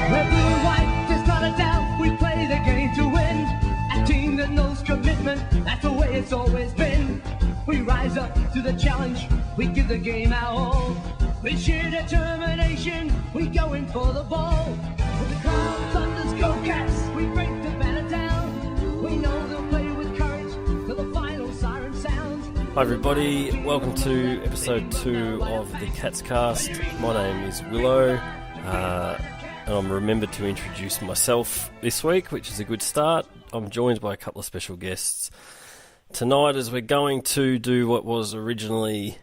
Red, blue, and white, there's not a doubt we play the game to win. A team that knows commitment, that's the way it's always been. We rise up to the challenge, we give the game our all. With sheer determination, we go in for the ball. With the crowd thunders, go Cats, we break the banner down. We know they'll play with courage till the final siren sounds. Hi everybody, welcome to episode 2 of the Cats Cast. My name is Willow, and I'm remembered to introduce myself this week, which is a good start. I'm joined by a couple of special guests tonight as we're going to do what was originally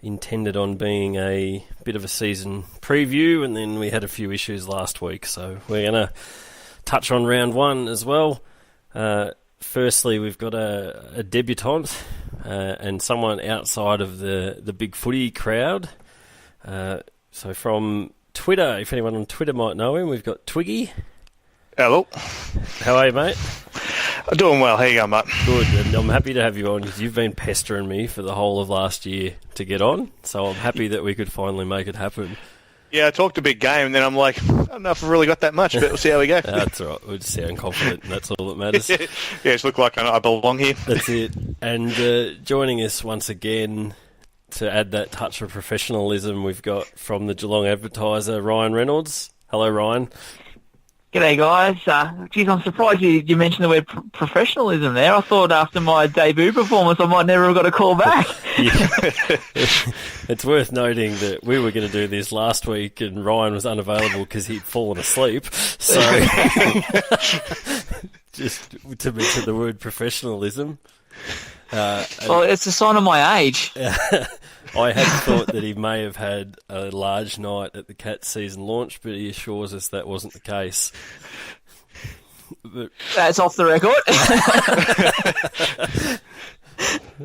intended on being a bit of a season preview, and then we had a few issues last week, so we're going to touch on round 1 as well. Firstly, we've got a debutante and someone outside of the big footy crowd. So from Twitter, if anyone on Twitter might know him, we've got Twiggy. Hello. How are you, mate? I'm doing well. How you going, mate? Good, and I'm happy to have you on because you've been pestering me for the whole of last year to get on, so I'm happy that we could finally make it happen. Yeah, I talked a big game, and then I'm like, I don't know if I've really got that much, but we'll see how we go. That's all right. We'll just sound confident, and that's all that matters. Yeah, just look like I belong here. That's it. And joining us once again to add that touch of professionalism, we've got from the Geelong Advertiser, Ryan Reynolds. Hello, Ryan. G'day, guys. Geez, I'm surprised you mentioned the word professionalism there. I thought after my debut performance I might never have got a call back. It's worth noting that we were going to do this last week and Ryan was unavailable because he'd fallen asleep. So, just to mention the word professionalism. Well, it's a sign of my age. I had thought that he may have had a large night at the Cats season launch, but he assures us that wasn't the case. But, that's off the record.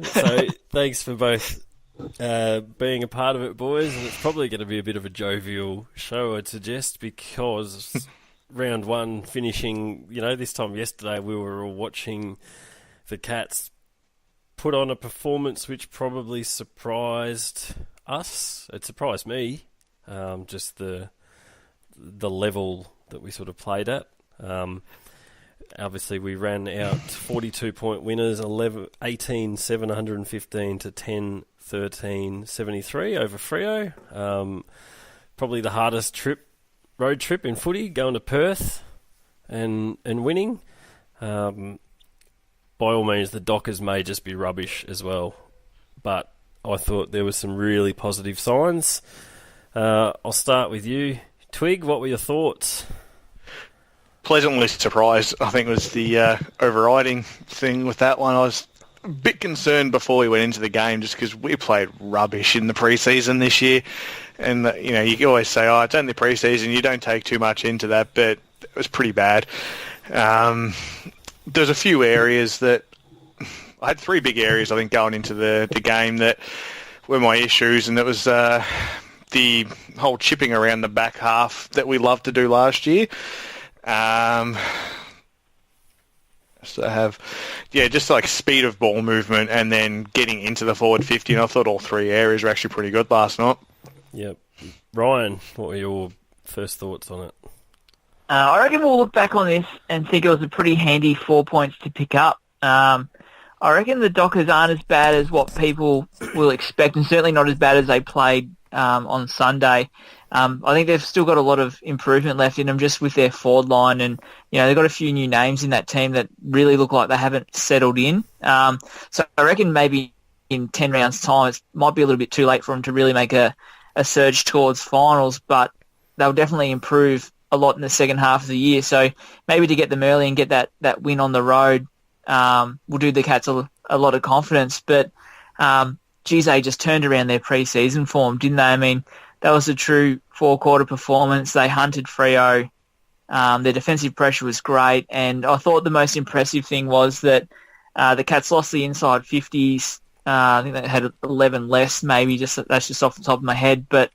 So, thanks for both being a part of it, boys. And it's probably going to be a bit of a jovial show, I'd suggest, because round 1 finishing, this time yesterday we were all watching the Cats put on a performance which probably surprised us. It surprised me, just the level that we sort of played at. Obviously, we ran out 42-point winners, 18 715 to 10 13 73 over Freo. Probably the hardest road trip in footy, going to Perth and winning. By all means, the Dockers may just be rubbish as well, but I thought there were some really positive signs. I'll start with you. Twig, what were your thoughts? Pleasantly surprised, I think, was the overriding thing with that one. I was a bit concerned before we went into the game just because we played rubbish in the pre-season this year. And, you always say, it's only pre-season, you don't take too much into that, but it was pretty bad. There's a few areas that I had 3 big areas, I think, going into the game that were my issues, and that was the whole chipping around the back half that we loved to do last year. So I have, just like speed of ball movement and then getting into the forward 50, and I thought all 3 areas were actually pretty good last night. Yep. Ryan, what were your first thoughts on it? I reckon we'll look back on this and think it was a pretty handy 4 points to pick up. I reckon the Dockers aren't as bad as what people will expect, and certainly not as bad as they played on Sunday. I think they've still got a lot of improvement left in them just with their forward line, and they've got a few new names in that team that really look like they haven't settled in. So I reckon maybe in 10 rounds' time it might be a little bit too late for them to really make a surge towards finals, but they'll definitely improve a lot in the second half of the year. So maybe to get them early and get that win on the road will do the Cats a lot of confidence. But, they just turned around their pre-season form, didn't they? I mean, that was a true 4-quarter performance. They hunted Freo. Their defensive pressure was great. And I thought the most impressive thing was that the Cats lost the inside 50s. I think they had 11 less, maybe. That's just off the top of my head. But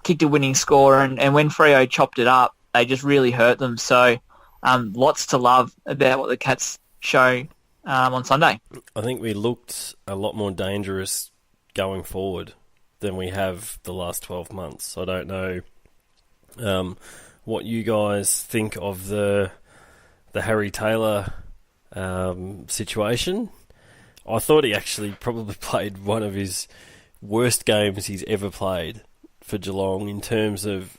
kicked a winning score, and when Freo chopped it up, they just really hurt them. So lots to love about what the Cats show on Sunday. I think we looked a lot more dangerous going forward than we have the last 12 months. I don't know what you guys think of the Harry Taylor situation. I thought he actually probably played one of his worst games he's ever played for Geelong in terms of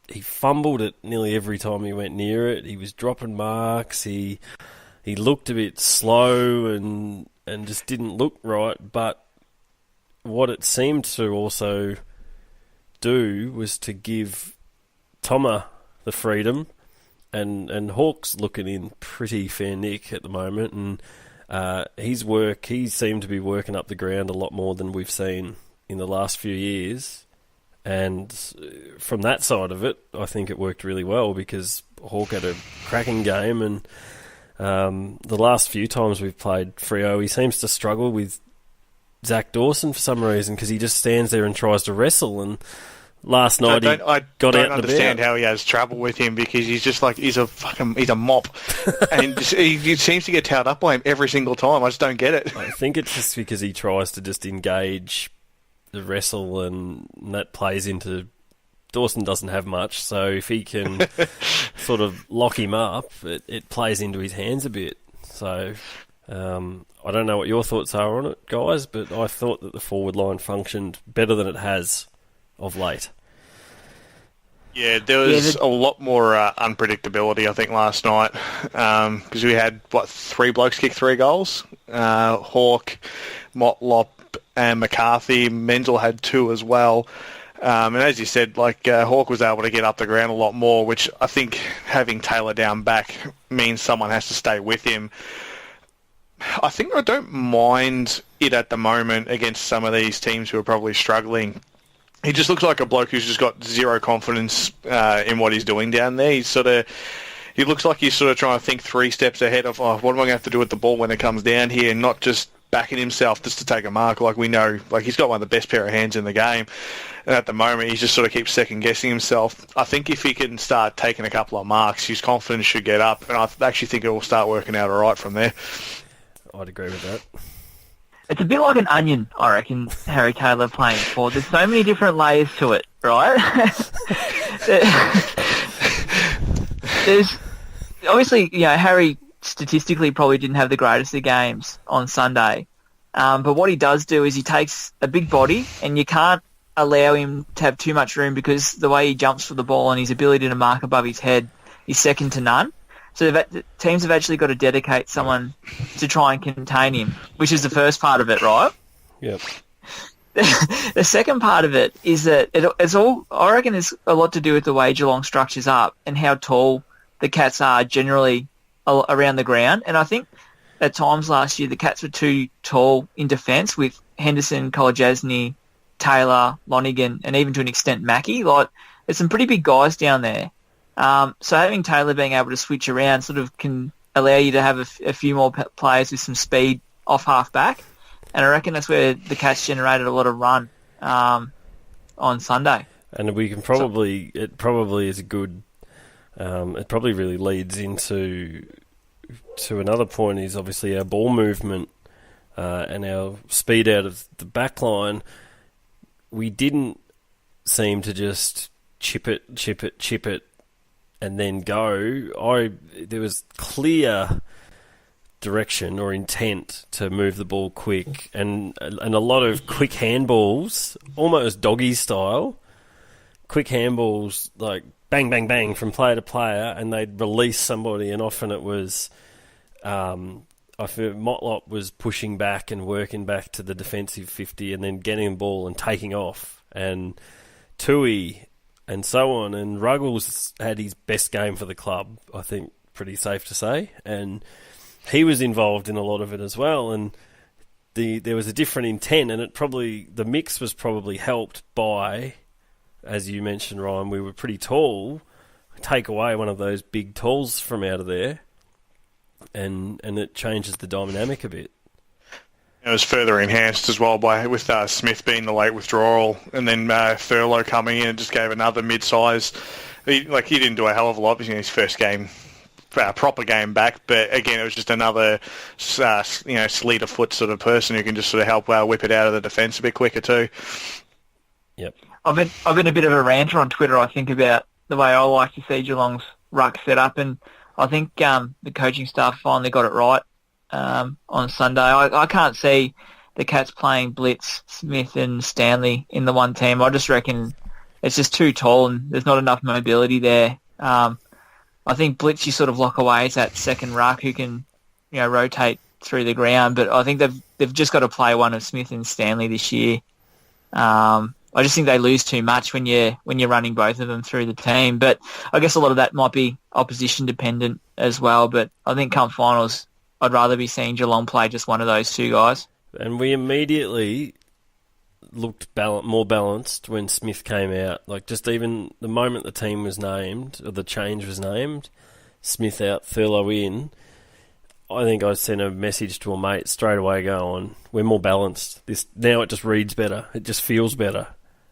he fumbled it nearly every time he went near it. He was dropping marks. He looked a bit slow and just didn't look right. But what it seemed to also do was to give Toma the freedom, and Hawke's looking in pretty fair nick at the moment, and he seemed to be working up the ground a lot more than we've seen in the last few years. And from that side of it, I think it worked really well because Hawke had a cracking game, and the last few times we've played Freo, he seems to struggle with Zach Dawson for some reason because he just stands there and tries to wrestle. And last night I got out don't understand how he has trouble with him because he's just like he's a mop, and he seems to get towed up by him every single time. I just don't get it. I think it's just because he tries to just engage the wrestle, and that plays into Dawson doesn't have much, so if he can sort of lock him up, it plays into his hands a bit. So I don't know what your thoughts are on it, guys, but I thought that the forward line functioned better than it has of late. Yeah, there was a lot more unpredictability, I think, last night because we had, 3 blokes kick 3 goals? Hawke, Motlop and McCarthy. Menzel had 2 as well. And as you said, Hawke was able to get up the ground a lot more, which I think having Taylor down back means someone has to stay with him. I think I don't mind it at the moment against some of these teams who are probably struggling. He just looks like a bloke who's just got zero confidence in what he's doing down there. He looks like he's sort of trying to think 3 steps ahead of, what am I going to have to do with the ball when it comes down here, and not just backing himself just to take a mark. Like we know, he's got one of the best pair of hands in the game. And at the moment, he just sort of keeps second-guessing himself. I think if he can start taking a couple of marks, his confidence should get up, and I actually think it will start working out all right from there. I'd agree with that. It's a bit like an onion, I reckon, Harry Taylor playing for. There's so many different layers to it, right? There's obviously, Harry statistically probably didn't have the greatest of games on Sunday. But what he does do is he takes a big body, and you can't allow him to have too much room because the way he jumps for the ball and his ability to mark above his head is second to none. So teams have actually got to dedicate someone to try and contain him, which is the first part of it, right? Yep. The second part of it is that it's all, I reckon, it's a lot to do with the way Geelong structures up and how tall the Cats are generally around the ground. And I think at times last year the Cats were too tall in defence with Henderson, Kolajasny, Taylor, Lonigan, and even to an extent Mackie. There's some pretty big guys down there. So having Taylor being able to switch around sort of can allow you to have a few more players with some speed off half back. And I reckon that's where the Cats generated a lot of run on Sunday. And we can probably, it probably is a good, it probably really leads into another point is obviously our ball movement and our speed out of the back line. We didn't seem to just chip it, and then go. There was clear direction or intent to move the ball quick, and a lot of quick handballs, almost doggy style. Quick handballs, like bang, bang, bang from player to player, and they'd release somebody, and often it was, I feel Motlop was pushing back and working back to the defensive 50 and then getting the ball and taking off, and Tui and so on, and Ruggles had his best game for the club, I think, pretty safe to say, and he was involved in a lot of it as well, and there was a different intent, and the mix was probably helped by, as you mentioned, Ryan, we were pretty tall. Take away one of those big talls from out of there, and it changes the dynamic a bit. It was further enhanced as well with Smith being the late withdrawal, and then Thurlow coming in and just gave another mid-size. He didn't do a hell of a lot in his first game, proper game back, but again, it was just another sleet of foot sort of person who can just sort of help whip it out of the defence a bit quicker too. Yep. I've been a bit of a ranter on Twitter, I think, about the way I like to see Geelong's ruck set up, and I think the coaching staff finally got it right on Sunday. I can't see the Cats playing Blitz, Smith and Stanley in the one team. I just reckon it's just too tall and there's not enough mobility there. I think Blitz you sort of lock away as that second ruck who can, rotate through the ground. But I think they've just got to play one of Smith and Stanley this year. I just think they lose too much when you're running both of them through the team. But I guess a lot of that might be opposition dependent as well. But I think come finals, I'd rather be seeing Geelong play just one of those two guys. And we immediately looked more balanced when Smith came out. Like, just even the moment the team was named, or the change was named, Smith out, Thurlow in, I think I sent a message to a mate straight away going, we're more balanced. Now it just reads better. It just feels better.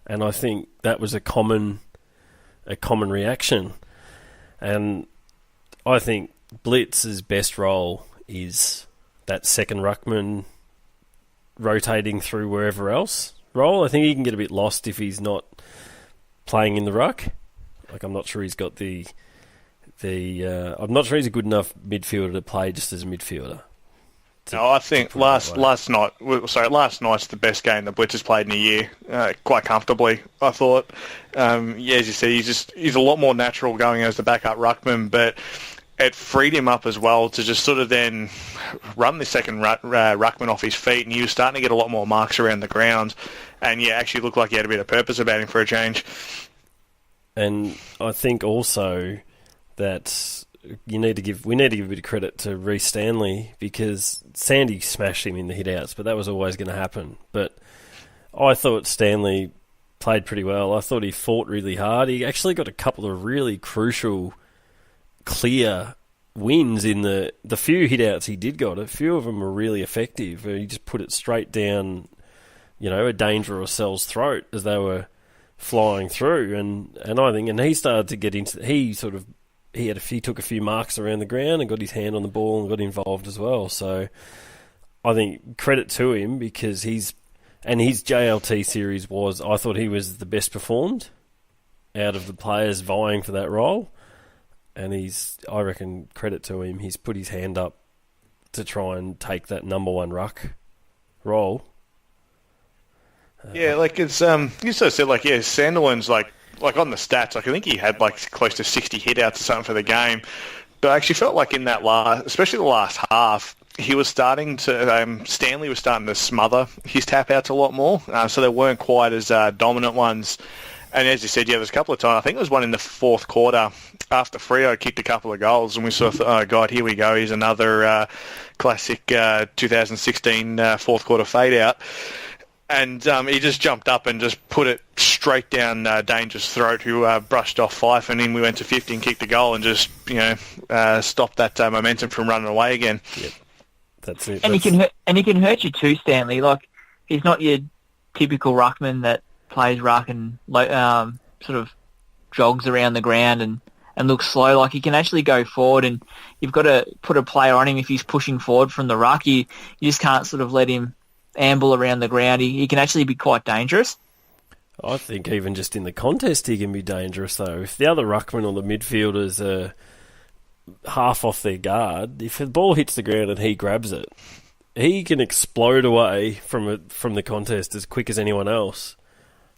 And I think that was a common reaction. And I think Blitz's best role is that second ruckman rotating through wherever else role. I think he can get a bit lost if he's not playing in the ruck. Like, I'm not sure he's got I'm not sure he's a good enough midfielder to play just as a midfielder. No, I think last night's the best game the Blitz has played in a year, quite comfortably, I thought. As you said, he's a lot more natural going as the backup ruckman, but it freed him up as well to just sort of then run the second ruckman off his feet, and he was starting to get a lot more marks around the ground, and actually looked like he had a bit of purpose about him for a change. And I think also that we need to give a bit of credit to Reece Stanley, because Sandy smashed him in the hit-outs, but that was always going to happen. But I thought Stanley played pretty well. I thought he fought really hard. He actually got a couple of really crucial, clear wins in the few hit-outs he did got. A few of them were really effective. He just put it straight down, a Danger or Cell's throat as they were flying through. And I think, and he started to get into, he took a few marks around the ground and got his hand on the ball and got involved as well. So I think credit to him, because his JLT series I thought he was the best performed out of the players vying for that role. And I reckon credit to him, he's put his hand up to try and take that number one ruck role. It's you sort of said, Sandilands, on the stats, I think he had close to 60 hit-outs or something for the game. But I actually felt like in that especially the last half, he was starting to, Stanley was starting to smother his tap-outs a lot more, so they weren't quite as dominant ones. And as you said, there's a couple of times, I think there was one in the fourth quarter after Freo kicked a couple of goals, and we sort of thought, oh God, here we go, here's another classic 2016 fourth quarter fade-out. And he just jumped up and just put it straight down Danger's throat, who brushed off Fife, and then we went to 50 and kicked the goal and just, stopped that momentum from running away again. Yep. That's it. And he can hurt you too, Stanley. He's not your typical ruckman that plays ruck and sort of jogs around the ground and looks slow. He can actually go forward, and you've got to put a player on him if he's pushing forward from the ruck. You just can't sort of let him amble around the ground. He can actually be quite dangerous. I think even just in the contest he can be dangerous, though. If the other ruckman or the midfielders are half off their guard, if the ball hits the ground and he grabs it, he can explode away from the contest as quick as anyone else.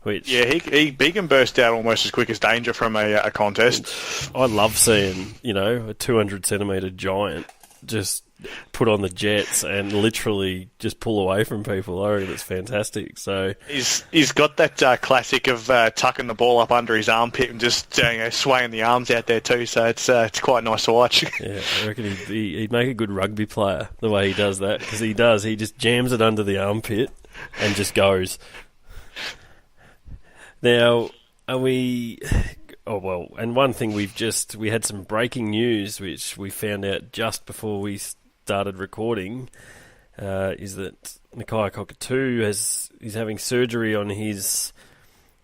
He can burst out almost as quick as Danger from a contest. I love seeing, a 200-centimetre giant just put on the jets and literally just pull away from people. I reckon it's fantastic. So he's got that classic of tucking the ball up under his armpit and just swaying the arms out there too. So it's quite nice to watch. Yeah, I reckon he'd make a good rugby player the way he does that, because he does. He just jams it under the armpit and just goes. Now, are we? Oh well, and one thing we had some breaking news which we found out just before we started recording, is that Nakia Cockatoo is having surgery on his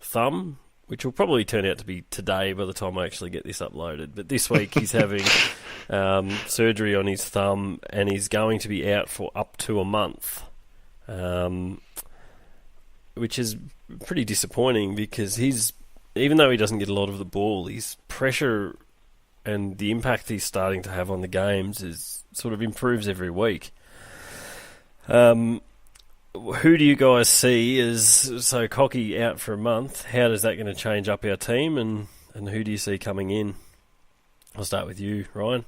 thumb, which will probably turn out to be today by the time I actually get this uploaded. But this week he's having surgery on his thumb, and he's going to be out for up to a month, which is pretty disappointing, because even though he doesn't get a lot of the ball, his pressure and the impact he's starting to have on the games is sort of improves every week. Who do you guys see as Cocky out for a month? How is that going to change up our team, and who do you see coming in? I'll start with you, Ryan.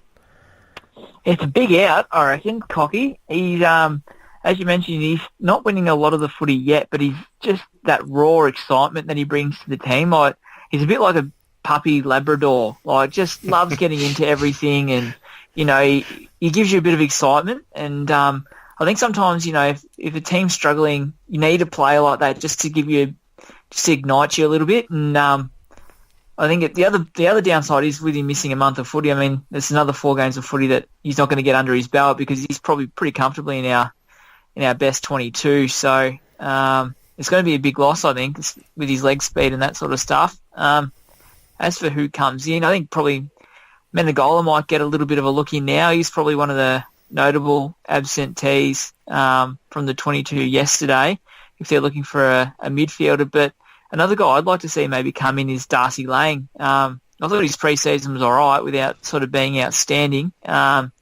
It's a big out, I reckon, Cocky. He's, as you mentioned, he's not winning a lot of the footy yet, but he's just that raw excitement that he brings to the team. Like, he's a bit like a puppy Labrador. Like, just loves getting into everything, and, you know, he gives you a bit of excitement. And I think sometimes, you know, if a team's struggling, you need a player like that just to ignite you a little bit. And I think the other downside is with him missing a month of footy. I mean, there's another 4 games of footy that he's not going to get under his belt because he's probably pretty comfortably in our best 22. So it's going to be a big loss, I think, with his leg speed and that sort of stuff. As for who comes in, I think probably Menegola might get a little bit of a look in now. He's probably one of the notable absentees from the 22 yesterday if they're looking for a midfielder. But another guy I'd like to see maybe come in is Darcy Lang. I thought his pre-season was all right without sort of being outstanding. And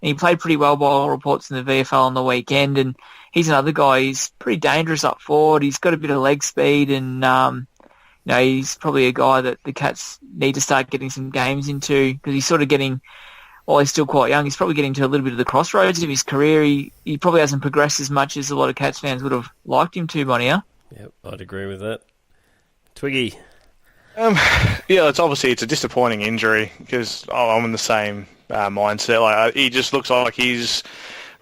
he played pretty well by all reports in the VFL on the weekend. And he's another guy. He's pretty dangerous up forward. He's got a bit of leg speed, and you know, he's probably a guy that the Cats need to start getting some games into because he's sort of getting, while he's still quite young, he's probably getting to a little bit of the crossroads of his career. He probably hasn't progressed as much as a lot of Cats fans would have liked him to by now. Yep, I'd agree with that. Twiggy. Yeah, it's a disappointing injury because I'm in the same mindset. Like, he just looks like he's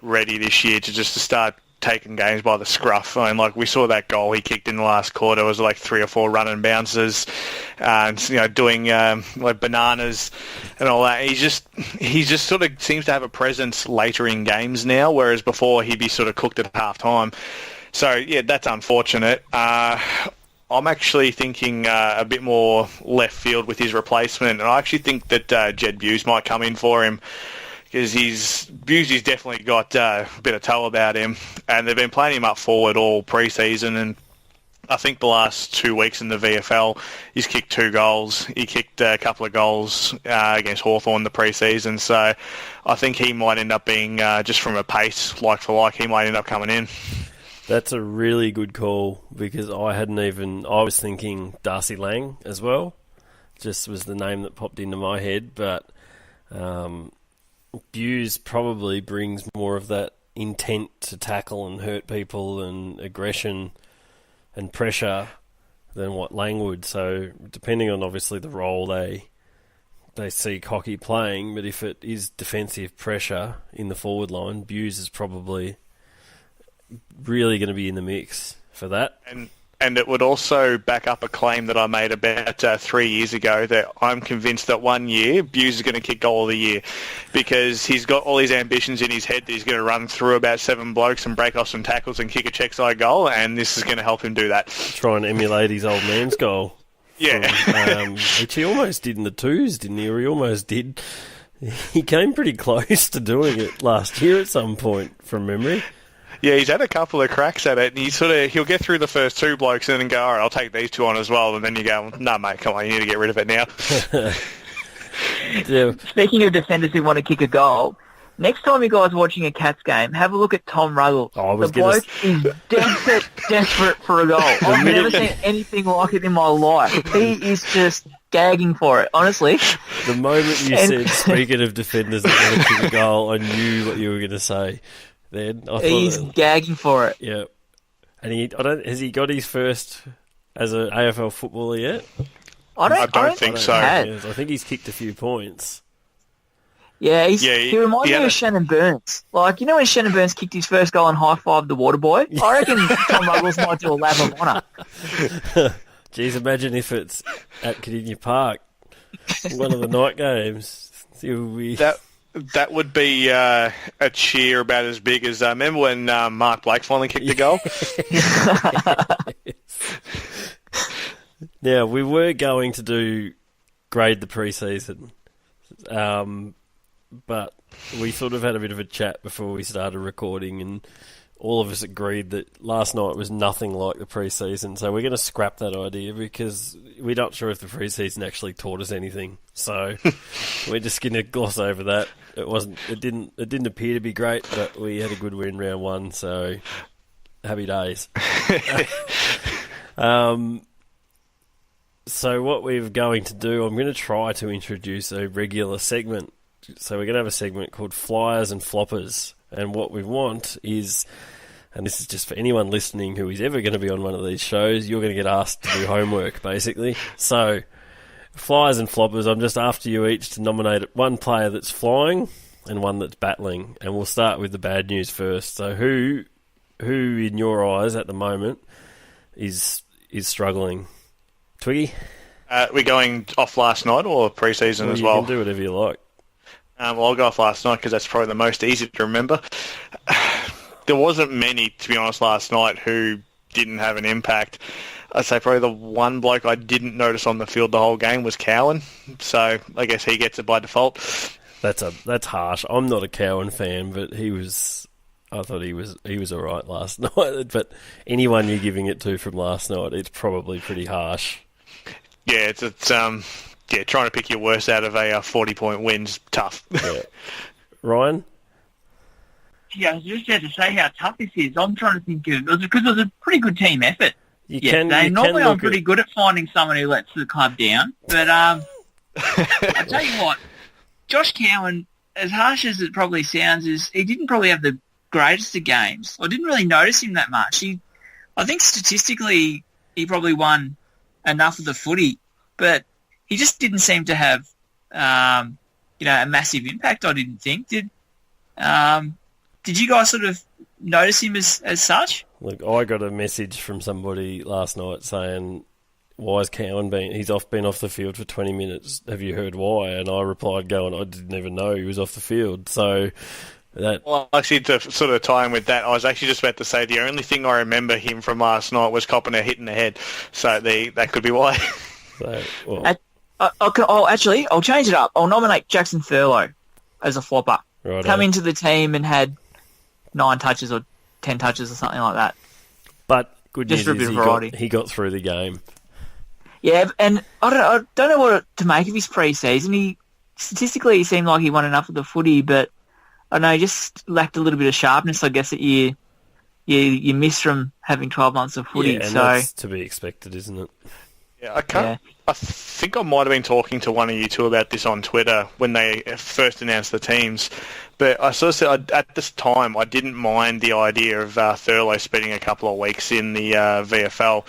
ready this year to start taking games by the scruff. I mean, like, we saw that goal he kicked in the last quarter. It was like 3 or 4 run and bounces, and, you know, doing like bananas and all that. He just sort of seems to have a presence later in games now, whereas before he'd be sort of cooked at half time. So yeah, that's unfortunate. I'm actually thinking a bit more left field with his replacement, and I actually think that Jed Buse might come in for him because Busey's definitely got a bit of toe about him, and they've been playing him up forward all pre-season, and I think the last 2 weeks in the VFL, he's kicked 2 goals. He kicked a couple of goals against Hawthorn the pre-season, so I think he might end up being, just from a pace, like for like, he might end up coming in. That's a really good call because I was thinking Darcy Lang as well. Just was the name that popped into my head, but Buse probably brings more of that intent to tackle and hurt people and aggression and pressure than what Lang would. So depending on obviously the role they see Cocky playing, but if it is defensive pressure in the forward line, Buse is probably really going to be in the mix for that. And it would also back up a claim that I made about 3 years ago that I'm convinced that 1 year Buse is going to kick goal of the year because he's got all these ambitions in his head that he's going to run through about 7 blokes and break off some tackles and kick a check side goal, and this is going to help him do that. Try and emulate his old man's goal. Yeah. Which he almost did in the twos, didn't he? Or he almost did. He came pretty close to doing it last year at some point, from memory. Yeah, he's had a couple of cracks at it, and he'll get through the first 2 blokes and then go, all right, I'll take these 2 on as well, and then you go, no, mate, come on, you need to get rid of it now. Yeah. Speaking of defenders who want to kick a goal, next time you guys are watching a Cats game, have a look at Tom Ruggles. The bloke is desperate for a goal. I've never seen anything like it in my life. He is just gagging for it, honestly. The moment you said, speaking of defenders that want to kick a goal, I knew what you were going to say. Then he's gagging for it. Yeah, and has he got his first as an AFL footballer yet? I don't think so. I think he's kicked a few points. Yeah, he reminds me of Shannon Burns. Like, you know when Shannon Burns kicked his first goal and high-fived the water boy? I reckon Tom Ruggles might do a lap of honour. Jeez, imagine if it's at Cardinia Park, one of the night games. That would be a cheer about as big as... remember when Mark Blake finally kicked the goal? Now, we were going to grade the pre-season, but we sort of had a bit of a chat before we started recording, and all of us agreed that last night was nothing like the pre-season. So we're going to scrap that idea because we're not sure if the pre-season actually taught us anything. So we're just going to gloss over that. It didn't appear to be great, but we had a good win round one. So happy days. So what we're going to do, I'm going to try to introduce a regular segment. So we're going to have a segment called Flyers and Floppers. And what we want is, and this is just for anyone listening who is ever going to be on one of these shows, you're going to get asked to do homework, basically. So, Flyers and Floppers, I'm just after you each to nominate one player that's flying and one that's battling. And we'll start with the bad news first. So who in your eyes at the moment is struggling? Twiggy? We're going off last night or pre-season as well? You can do whatever you like. Well, I'll go off last night because that's probably the most easy to remember. There wasn't many, to be honest, last night who didn't have an impact. I'd say probably the one bloke I didn't notice on the field the whole game was Cowan. So I guess he gets it by default. That's harsh. I'm not a Cowan fan, but I thought he was all right last night. But anyone you're giving it to from last night, it's probably pretty harsh. Yeah, it's trying to pick your worst out of a 40-point win's tough. Yeah. Ryan? Yeah, I was just about to say how tough this is. I'm trying to think of... Because it was a pretty good team effort. Normally I'm pretty good at finding someone who lets the club down. But I tell you what, Josh Cowan, as harsh as it probably sounds, he didn't probably have the greatest of games. I didn't really notice him that much. I think statistically he probably won enough of the footy, but he just didn't seem to have, a massive impact. I didn't think. Did you guys sort of notice him as such? Look, I got a message from somebody last night saying, "Why is Cowan he's been off the field for 20 minutes? Have you heard why?" And I replied, "I didn't even know he was off the field." So that. Well, actually, to sort of tie in with that, I was actually just about to say the only thing I remember him from last night was copping a hit in the head. So that could be why. So, well. I'll change it up. I'll nominate Jackson Thurlow as a flopper. Right. Come into the team and had 9 touches or 10 touches or something like that. But good just news for a bit is of variety. he got through the game. Yeah, and I don't know what to make of his pre-season. Statistically, he seemed like he won enough of the footy, but I don't know, he just lacked a little bit of sharpness, I guess, that you miss from having 12 months of footy. Yeah, and so that's to be expected, isn't it? Yeah, I think I might have been talking to one of you two about this on Twitter when they first announced the teams. But I sort of said at this time I didn't mind the idea of Thurlow spending a couple of weeks in the VFL.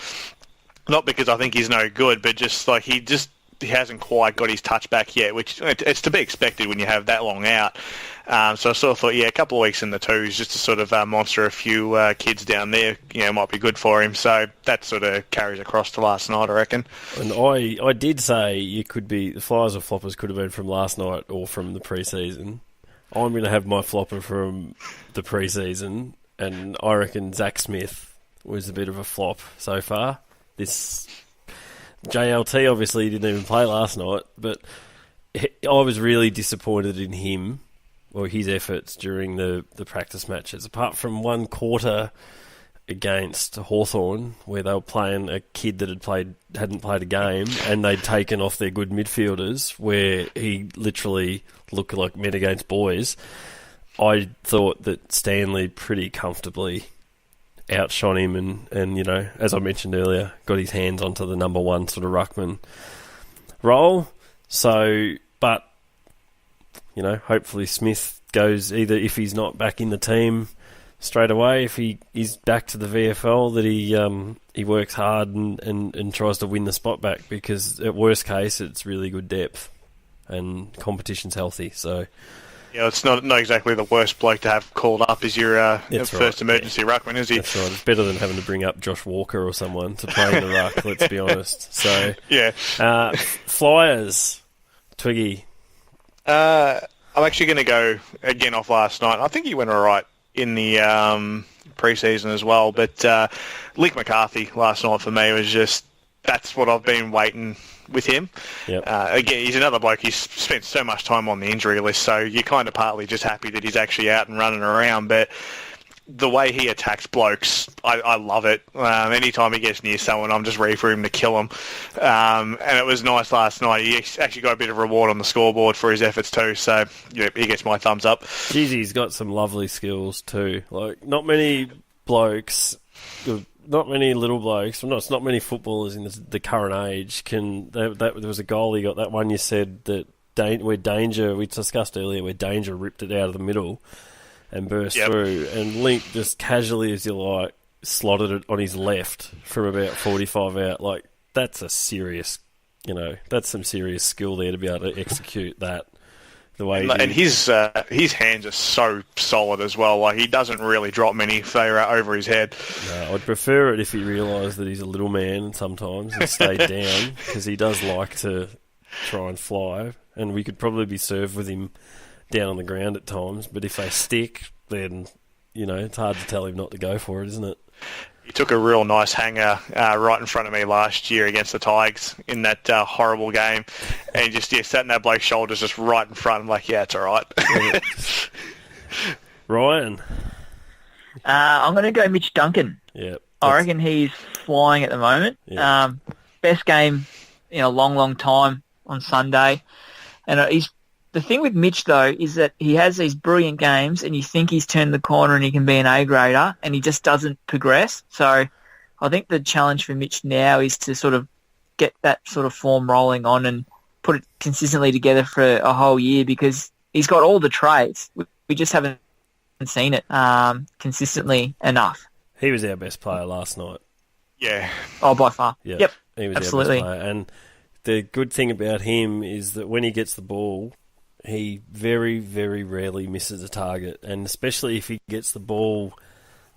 Not because I think he's no good, but just like he hasn't quite got his touch back yet, which it's to be expected when you have that long out. So I sort of thought, a couple of weeks in the twos just to sort of monster a few kids down there, might be good for him. So that sort of carries across to last night, I reckon. And I did say the Flyers or Floppers could have been from last night or from the pre-season. I'm going to have my flopper from the pre-season, and I reckon Zach Smith was a bit of a flop so far. This JLT obviously didn't even play last night, but I was really disappointed in him or his efforts during the practice matches. Apart from one quarter against Hawthorn, where they were playing a kid that hadn't played a game, and they'd taken off their good midfielders, where he literally looked like men against boys. I thought that Stanley pretty comfortably outshone him and as I mentioned earlier, got his hands onto the number one sort of ruckman role. So, but, hopefully Smith goes either, if he's not back in the team straight away, if he is back to the VFL, that he works hard and tries to win the spot back, because at worst case it's really good depth and competition's healthy. So yeah, it's not exactly the worst bloke to have called up as your first emergency ruckman, is he? That's right. It's better than having to bring up Josh Walker or someone to play in the ruck, let's be honest. So yeah. Flyers, Twiggy. I'm actually going to go again off last night. I think he went all right in the pre-season as well, but Lick McCarthy last night for me was just, that's what I've been waiting with him. Yep. Again, he's another bloke. He's spent so much time on the injury list, so you're kind of partly just happy that he's actually out and running around. But the way he attacks blokes, I love it. Anytime he gets near someone, I'm just ready for him to kill him. And it was nice last night. He actually got a bit of reward on the scoreboard for his efforts too. So yeah, he gets my thumbs up. Jeez, he's got some lovely skills too. Like not many blokes. Not many little blokes, it's not many footballers in the current age can. There was a goal he got. That one you said that where Danger, we discussed earlier, where Danger ripped it out of the middle and burst through, and Link just casually, as you like, slotted it on his left from about 45 out. Like that's a serious, that's some serious skill there to be able to execute that. The way and his hands are so solid as well. Like he doesn't really drop many further over his head. No, I'd prefer it if he realised that he's a little man sometimes and stayed down, because he does like to try and fly. And we could probably be served with him down on the ground at times. But if they stick, then it's hard to tell him not to go for it, isn't it? He took a real nice hanger right in front of me last year against the Tigers in that horrible game. And he just sat in that bloke's shoulders just right in front. I'm like, yeah, it's all right. Ryan? I'm going to go Mitch Duncan. Yeah, I reckon he's flying at the moment. Yeah. Best game in a long, long time on Sunday. And the thing with Mitch, though, is that he has these brilliant games and you think he's turned the corner and he can be an A-grader, and he just doesn't progress. So I think the challenge for Mitch now is to sort of get that sort of form rolling on and put it consistently together for a whole year, because he's got all the traits. We just haven't seen it consistently enough. He was our best player last night. Yeah. Oh, by far. Yep. He was absolutely. Our best player. And the good thing about him is that when he gets the ball, he very, very rarely misses a target. And especially if he gets the ball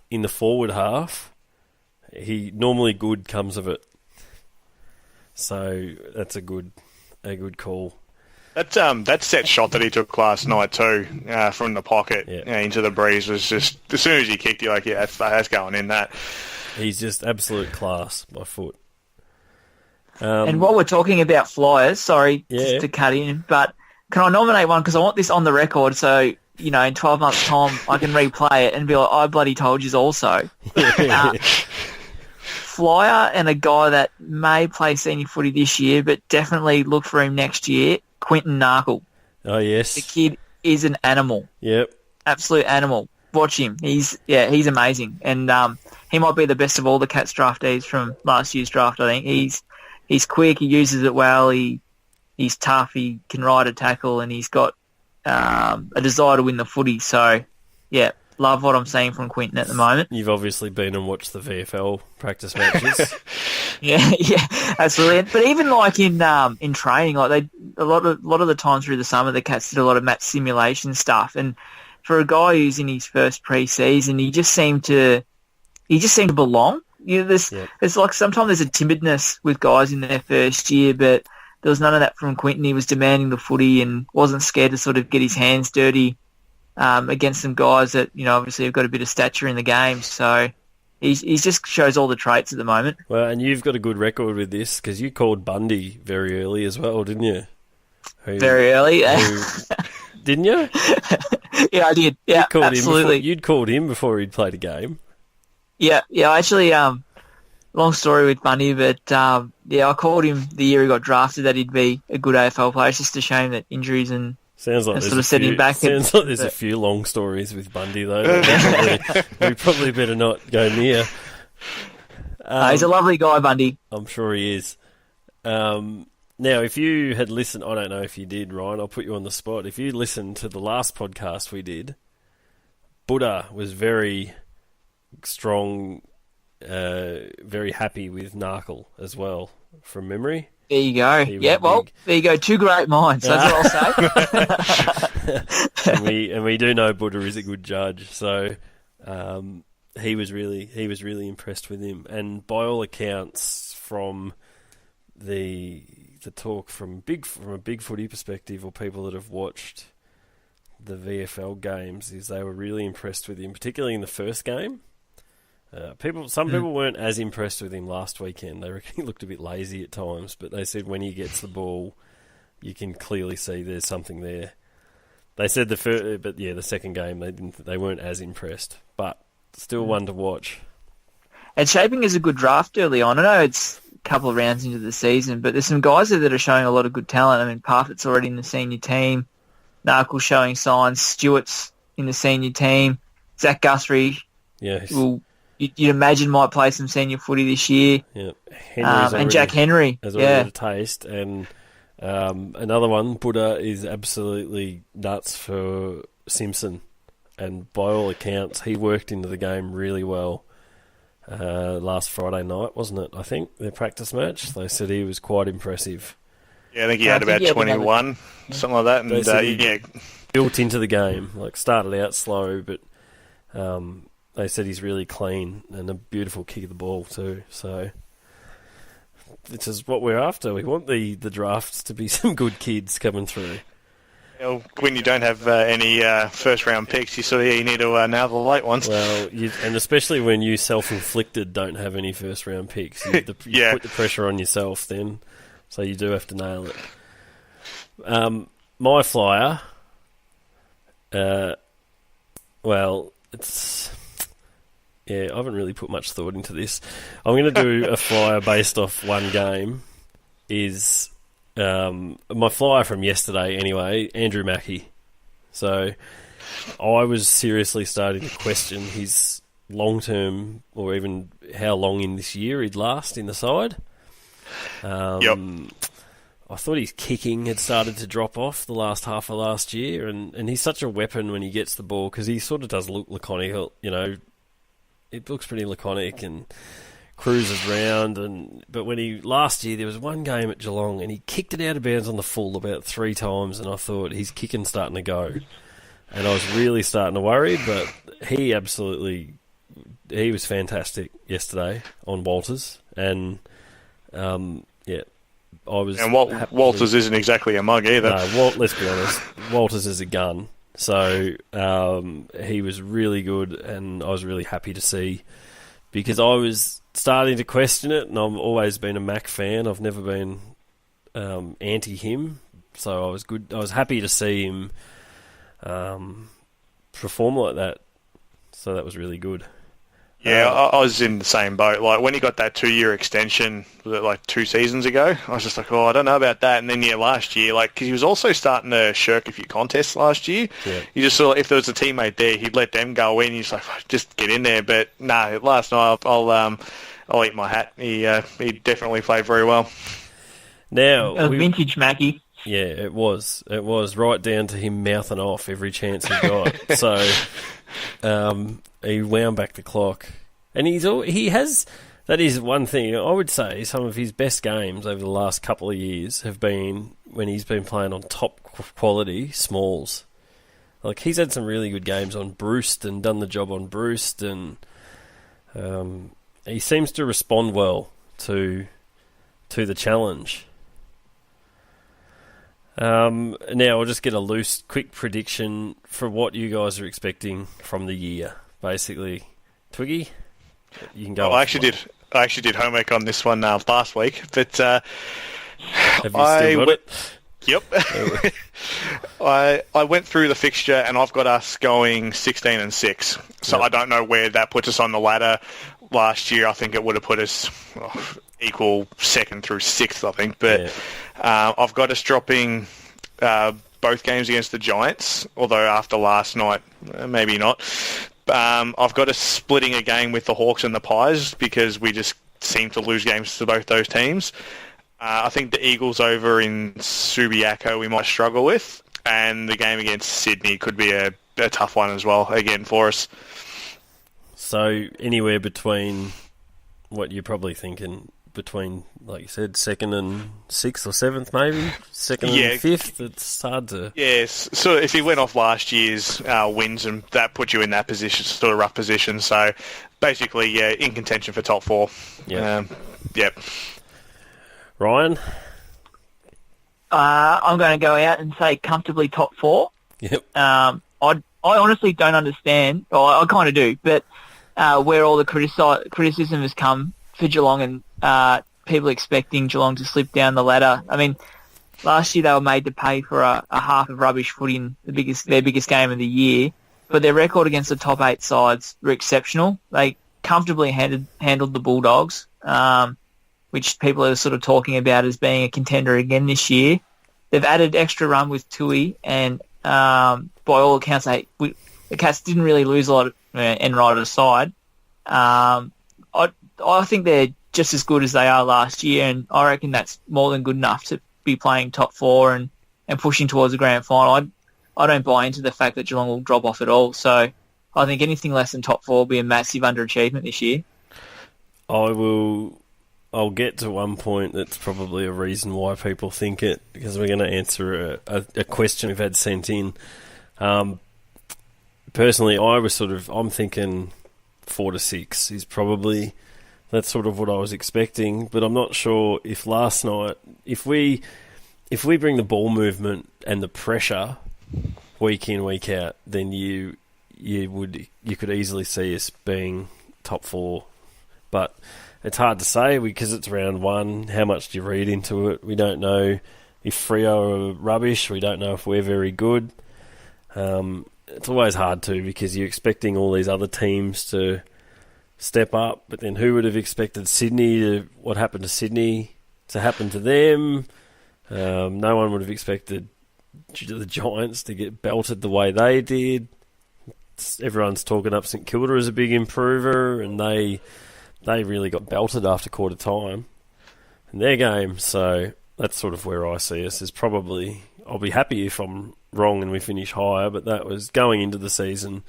in the forward half, normally good comes of it. So that's a good call. That set shot that he took last night too, from the pocket into the breeze, was just, as soon as he kicked, you're like, yeah, that's going in that. He's just absolute class by foot. And while we're talking about flyers, sorry just to cut in, but can I nominate one? Because I want this on the record, so in 12 months' time I can replay it and be like, I bloody told you also. Flyer, and a guy that may play senior footy this year, but definitely look for him next year, Quinton Narkle. Oh, yes. The kid is an animal. Yep. Absolute animal. Watch him. He's amazing. And he might be the best of all the Cats draftees from last year's draft, I think. He's quick, he uses it well, he's tough, he can ride a tackle, and he's got a desire to win the footy. So, yeah, love what I'm seeing from Quinton at the moment. You've obviously been and watched the VFL practice matches. yeah, absolutely. But even like in training, like a lot of the time through the summer, the Cats did a lot of match simulation stuff. And for a guy who's in his first pre-season, he just seemed to belong. It's like sometimes there's a timidness with guys in their first year, but there was none of that from Quinton. He was demanding the footy and wasn't scared to sort of get his hands dirty against some guys that obviously have got a bit of stature in the game. So he's just shows all the traits at the moment. Well, and you've got a good record with this, because you called Bundy very early as well, didn't you? Very early, didn't you? Yeah, I did. Yeah, absolutely. You'd called him before he'd played a game. Yeah. Actually, long story with Bundy, but I called him the year he got drafted that he'd be a good AFL player. It's just a shame that injuries and sounds like sort of set him back. Sounds like there's a few long stories with Bundy though. We probably better not go near. He's a lovely guy, Bundy. I'm sure he is. Now, if you had listened, I don't know if you did, Ryan, I'll put you on the spot. If you listened to the last podcast we did, Buddha was very strong, very happy with Narkle as well, from memory. There you go. Yeah, well, there you go. Two great minds. That's what I'll say. and we do know Buddha is a good judge, so he was really impressed with him. And by all accounts, from the talk from a big footy perspective, or people that have watched the VFL games, is they were really impressed with him, particularly in the first game. Some people weren't as impressed with him last weekend. They reckon he looked a bit lazy at times, but they said when he gets the ball, you can clearly see there's something there. They said the second game they weren't as impressed, but still one to watch. And shaping as a good draft early on. I know it's a couple of rounds into the season, but there's some guys there that are showing a lot of good talent. I mean, Parfitt's already in the senior team. Narkle's showing signs. Stewart's in the senior team. Zach Guthrie, you'd imagine might play some senior footy this year. Yeah, and Jack Henry has already had a taste. And another one, Buddha, is absolutely nuts for Simpson. And by all accounts, he worked into the game really well. Last Friday night, wasn't it? I think their practice match. They said he was quite impressive. Yeah, I think he had about 21, something like that. And built into the game. Like started out slow, but they said he's really clean and a beautiful kick of the ball too. So this is what we're after. We want the drafts to be some good kids coming through. When you don't have any first-round picks, you need to nail the late ones. Well, and especially when you self-inflicted don't have any first-round picks. You put the pressure on yourself then, so you do have to nail it. My flyer, it's... Yeah, I haven't really put much thought into this. I'm going to do a flyer based off one game. My flyer from yesterday, anyway, Andrew Mackie. So I was seriously starting to question his long-term, or even how long in this year he'd last in the side. I thought his kicking had started to drop off the last half of last year, and he's such a weapon when he gets the ball, because he sort of does look laconic, it looks pretty laconic and cruises round, but when last year there was one game at Geelong and he kicked it out of bounds on the full about 3 times, and I thought his kicking's starting to go, and I was really starting to worry. But he was fantastic yesterday on Walters, and I was. And Walters isn't exactly a mug either. No, let's be honest, Walters is a gun. So he was really good, and I was really happy to see, because I was starting to question it, and I've always been a Mac fan. I've never been anti him, so I was good. I was happy to see him perform like that. So that was really good. Yeah, I was in the same boat. Like when he got that 2-year extension, was it like 2 seasons ago? I was just like, I don't know about that. And then last year, because he was also starting to shirk a few contests last year. Yeah. You just saw if there was a teammate there, he'd let them go in. He's like, just get in there. But no, last night I'll eat my hat. He definitely played very well. Now vintage Mackie. Yeah, it was right down to him mouthing off every chance he got. So. He wound back the clock, and he has. That is one thing I would say. Some of his best games over the last couple of years have been when he's been playing on top quality smalls. Like he's had some really good games on Bruce and done the job on Bruce, and he seems to respond well to the challenge. Now I'll just get a loose, quick prediction for what you guys are expecting from the year. Basically, Twiggy, you can go. I actually did homework on this one last week, but have you still got it? Yep. I went through the fixture, and I've got us going 16-6. So yep. I don't know where that puts us on the ladder. Last year, I think it would have put us equal 2nd through 6th, I think. But I've got us dropping both games against the Giants, although after last night, maybe not. I've got us splitting a game with the Hawks and the Pies, because we just seem to lose games to both those teams. I think the Eagles over in Subiaco we might struggle with, and the game against Sydney could be a tough one as well, again, for us. So anywhere between what you're probably thinking, between, like you said, 2nd and 6th or 7th maybe? 2nd and 5th? It's hard to... Yes, so if he went off last year's wins, and that put you in that position, sort of rough position, so basically, in contention for top 4. Yeah. Yep. Ryan? I'm going to go out and say comfortably top 4. Yep. I honestly don't understand, or I kind of do, but where all the criticism has come for Geelong, and people expecting Geelong to slip down the ladder. I mean, last year they were made to pay for a half of rubbish footy in their biggest game of the year, but their record against the top 8 sides were exceptional. They comfortably handled the Bulldogs, which people are sort of talking about as being a contender again this year. They've added extra run with Tui, and by all accounts, the Cats didn't really lose a lot of end right aside. I think they're just as good as they are last year, and I reckon that's more than good enough to be playing top 4 and pushing towards the grand final. I don't buy into the fact that Geelong will drop off at all, so I think anything less than top 4 will be a massive underachievement this year. I'll get to one point that's probably a reason why people think it, because we're going to answer a question we've had sent in. Personally, I'm thinking 4 to 6 is probably, that's sort of what I was expecting, but I'm not sure if last night, if we bring the ball movement and the pressure week in, week out, then you could easily see us being top 4. But it's hard to say because it's round 1. How much do you read into it? We don't know if Freo are rubbish. We don't know if we're very good. It's always hard to, because you're expecting all these other teams to step up, but then who would have expected what happened to Sydney to happen to them? No one would have expected the Giants to get belted the way they did. Everyone's talking up St Kilda as a big improver, and they really got belted after quarter time in their game. So that's sort of where I see us. Is probably, I'll be happy if I'm wrong and we finish higher, but that was going into the season.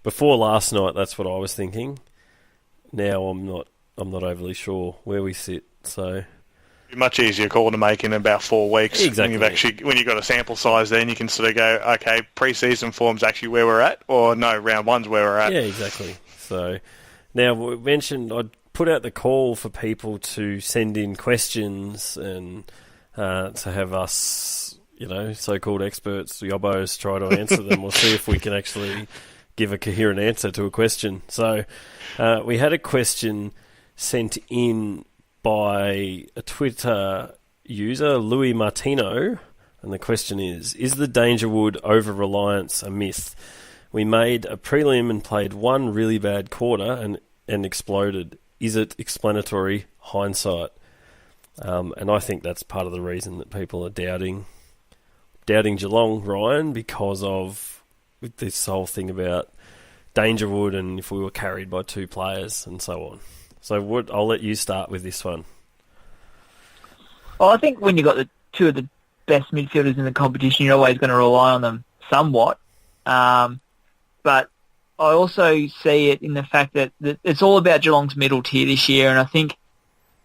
Before last night, that's what I was thinking. Now I'm not overly sure where we sit. So much easier call to make in about 4 weeks. Exactly. When you've got a sample size, then you can sort of go, okay, pre-season form's actually where we're at, or no, round 1's where we're at. Yeah, exactly. So now we mentioned I'd put out the call for people to send in questions and to have us, so-called experts, yobbos, try to answer them or see if we can actually give a coherent answer to a question. So we had a question sent in by a Twitter user, Louis Martino, and the question is the Dangerwood over-reliance a myth? We made a prelim and played one really bad quarter and exploded. Is it explanatory hindsight? And I think that's part of the reason that people are doubting Geelong, Ryan, because of this whole thing about Dangerwood and if we were carried by 2 players and so on. So I'll let you start with this one. Well, I think when you've got the 2 of the best midfielders in the competition, you're always going to rely on them somewhat. But I also see it in the fact that it's all about Geelong's middle tier this year, and I think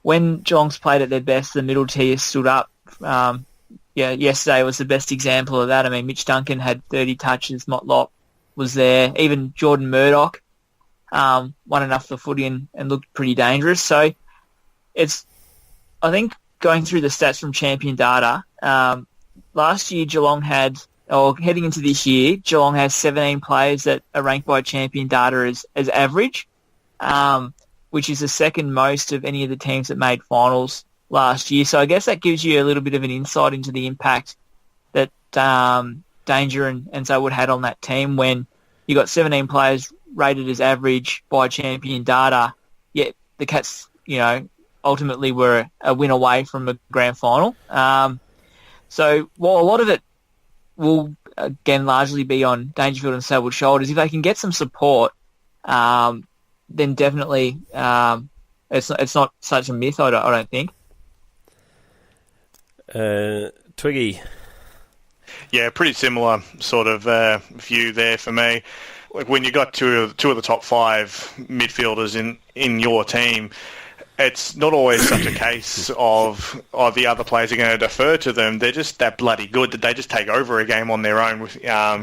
when Geelong's played at their best, the middle tier stood up. Yesterday was the best example of that. I mean, Mitch Duncan had 30 touches, Motlop was there, even Jordan Murdoch won enough for the footy and looked pretty dangerous. So I think going through the stats from Champion Data, last year heading into this year, Geelong has 17 players that are ranked by Champion Data as average, which is the second most of any of the teams that made finals last year. So I guess that gives you a little bit of an insight into the impact that Danger and Selwood had on that team when you got 17 players rated as average by Champion Data, yet the Cats, ultimately were a win away from a grand final. So while a lot of it will, again, largely be on Dangerfield and Selwood's shoulders, if they can get some support, then definitely it's not such a myth, I don't think. Twiggy. Yeah, pretty similar sort of view there for me. Like when you got two of the top 5 midfielders in your team, it's not always such a case of the other players are going to defer to them. They're just that bloody good that they just take over a game on their own.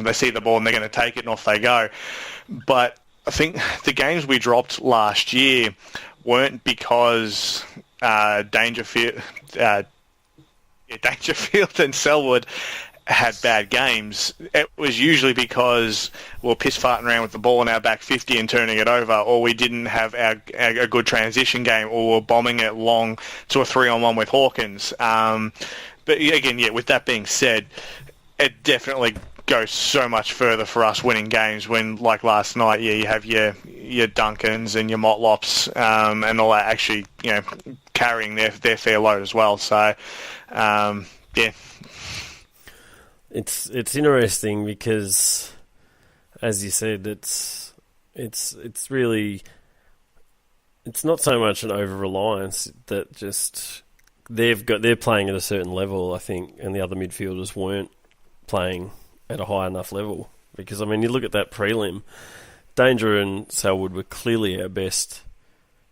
They see the ball and they're going to take it and off they go. But I think the games we dropped last year weren't because Dangerfield and Selwood had bad games. It was usually because we were piss-farting around with the ball in our back 50 and turning it over, or we didn't have a good transition game, or we were bombing it long to a 3-on-1 with Hawkins. But again, with that being said, it definitely go so much further for us winning games when, like last night, you have your Duncans and your Motlops and all that actually, carrying their fair load as well. So, yeah. It's interesting because, as you said, it's really, it's not so much an over-reliance that just they're playing at a certain level, I think, and the other midfielders weren't playing at a high enough level. Because, I mean, you look at that prelim, Danger and Selwood were clearly our best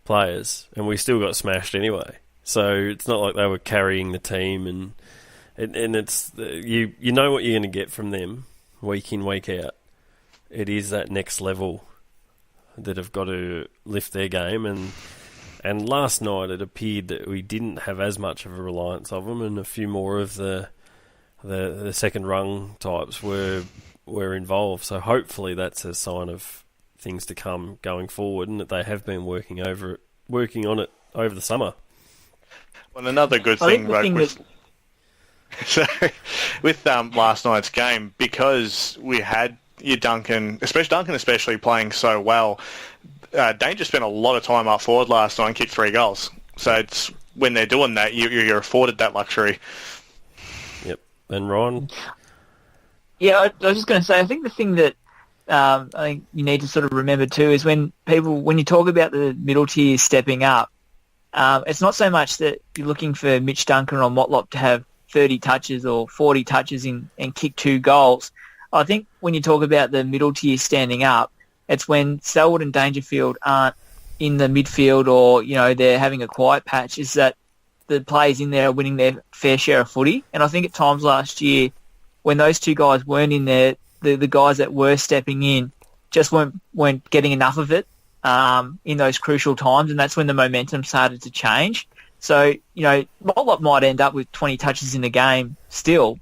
players, and we still got smashed anyway. So it's not like they were carrying the team, and it's you know what you're going to get from them week in, week out. It is that next level that have got to lift their game, and last night it appeared that we didn't have as much of a reliance of them, and a few more of the second rung types were involved. So hopefully that's a sign of things to come going forward, and that they have been working on it over the summer. Well, another good thing, with last night's game, because we had your Duncan, especially playing so well, Danger spent a lot of time up forward last night and kicked 3 goals. So it's when they're doing that, you're afforded that luxury. Yep. And Ryan? Yeah, I was just going to say, I think the thing that I think you need to sort of remember too is when you talk about the middle tier stepping up, it's not so much that you're looking for Mitch Duncan or Motlop to have 30 touches or 40 touches and kick 2 goals. I think when you talk about the middle tier standing up, it's when Selwood and Dangerfield aren't in the midfield, or they're having a quiet patch, is that the players in there are winning their fair share of footy. And I think at times last year, when those 2 guys weren't in there, the guys that were stepping in just weren't getting enough of it in those crucial times, and that's when the momentum started to change. So, Motlop might end up with 20 touches in the game still,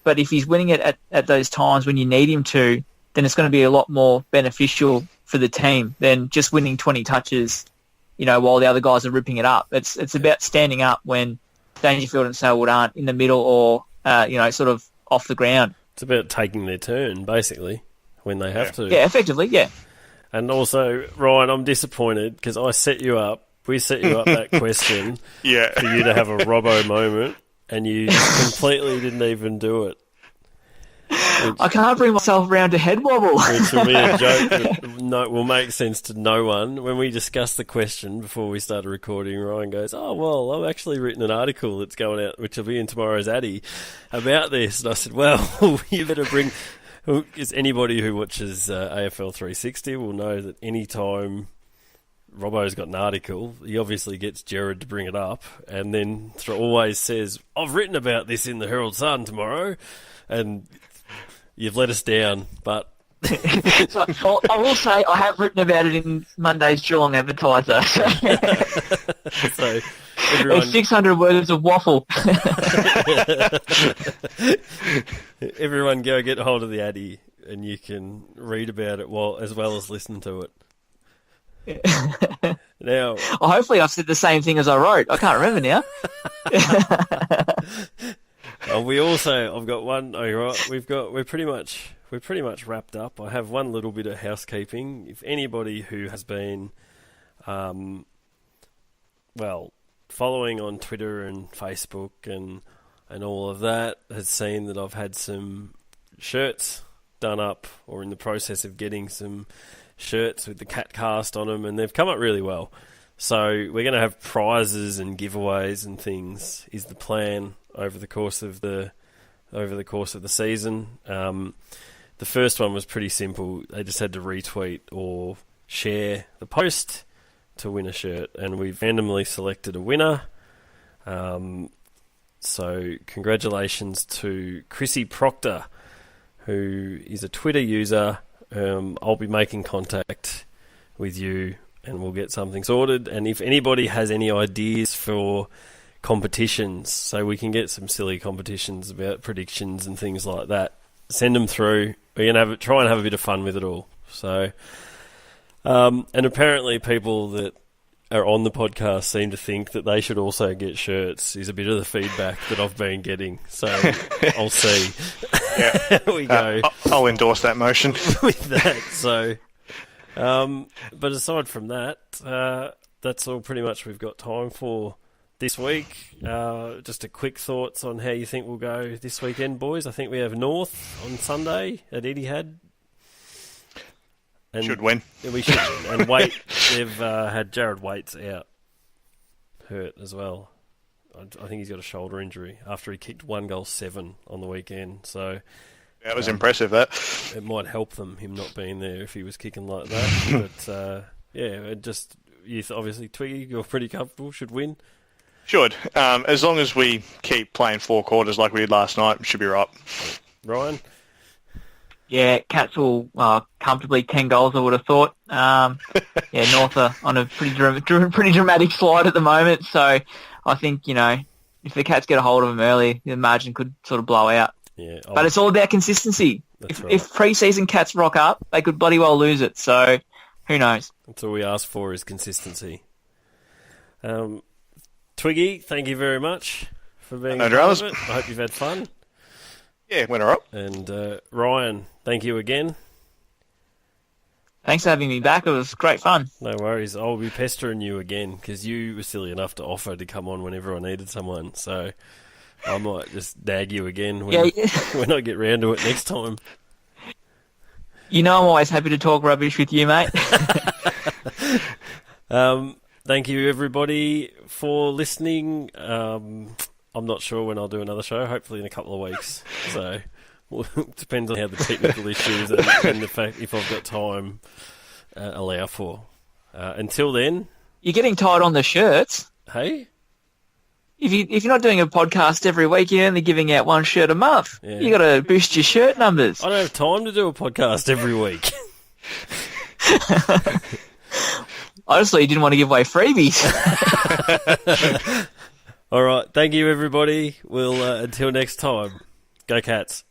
but if he's winning it at those times when you need him to, then it's going to be a lot more beneficial for the team than just winning 20 touches, while the other guys are ripping it up. It's about standing up when Dangerfield and Selwood aren't in the middle or, sort of off the ground. It's about taking their turn, basically, when they have to. Yeah, effectively, yeah. And also, Ryan, I'm disappointed because we set you up that question for you to have a Robbo moment, and you completely didn't even do it. I can't bring myself around to head wobble. Which will be a joke that will make sense to no one. When we discussed the question before we started recording, Ryan goes, "Oh, well, I've actually written an article that's going out, which will be in tomorrow's Addy, about this." And I said, well, you better bring... Because anybody who watches AFL 360 will know that any time Robbo's got an article, he obviously gets Jared to bring it up, and then always says, "I've written about this in the Herald Sun tomorrow," and you've let us down, but... So, I will say I have written about it in Monday's Geelong Advertiser. So everyone... There's 600 words of waffle. Everyone go get hold of the Addy, and you can read about it as well as listen to it. Now, well, hopefully I've said the same thing as I wrote. I can't remember now. I've got one. Oh, you're right. We're pretty much wrapped up. I have one little bit of housekeeping. If anybody who has been, following on Twitter and Facebook and all of that, has seen that I've had some shirts done up, or in the process of getting some shirts with the cat cast on them, and they've come up really well. So we're going to have prizes and giveaways and things is the plan over the course of the season. The first one was pretty simple. They just had to retweet or share the post to win a shirt, and we've randomly selected a winner. So congratulations to Chrissy Proctor, who is a Twitter user. I'll be making contact with you and we'll get something sorted. And if anybody has any ideas for competitions, so we can get some silly competitions about predictions and things like that, send them through. We're going to try and have a bit of fun with it all. So, and apparently people that are on the podcast seem to think that they should also get shirts, is a bit of the feedback that I've been getting. So I'll see. Yeah. we go. I'll endorse that motion. With that. So, but aside from that, that's all pretty much we've got time for this week. Just a quick thoughts on how you think we'll go this weekend, boys. I think we have North on Sunday at Etihad. And Should win. We should. And Waite, they've had Jared Waite's out, hurt as well. I think he's got a shoulder injury after he kicked 1 goal 7 on the weekend. So that was impressive. That it might help them, him not being there, if he was kicking like that. But obviously Twiggy, you're pretty comfortable. Should win. Should. As long as we keep playing 4 quarters like we did last night, should be right. Ryan. Yeah, Cats will comfortably 10 goals, I would have thought. North are on a pretty dramatic slide at the moment, so I think, if the Cats get a hold of them early, the margin could sort of blow out. Yeah, but it's all about consistency. If pre-season Cats rock up, they could bloody well lose it, so who knows? That's all we ask for is consistency. Twiggy, thank you very much for being a part of it. I hope you've had fun. Yeah, went all right. And Ryan, thank you again. Thanks for having me back. It was great fun. No worries. I'll be pestering you again because you were silly enough to offer to come on whenever I needed someone. So I might just nag you again when I get round to it next time. I'm always happy to talk rubbish with you, mate. Thank you, everybody, for listening. I'm not sure when I'll do another show, hopefully in a couple of weeks. So it depends on how the technical issues and the fact if I've got time allow for. Until then... You're getting tight on the shirts. Hey? If you're not doing a podcast every week, you're only giving out 1 shirt a month. Yeah. You got to boost your shirt numbers. I don't have time to do a podcast every week. Honestly, you didn't want to give away freebies. All right. Thank you, everybody. We'll until next time. Go Cats.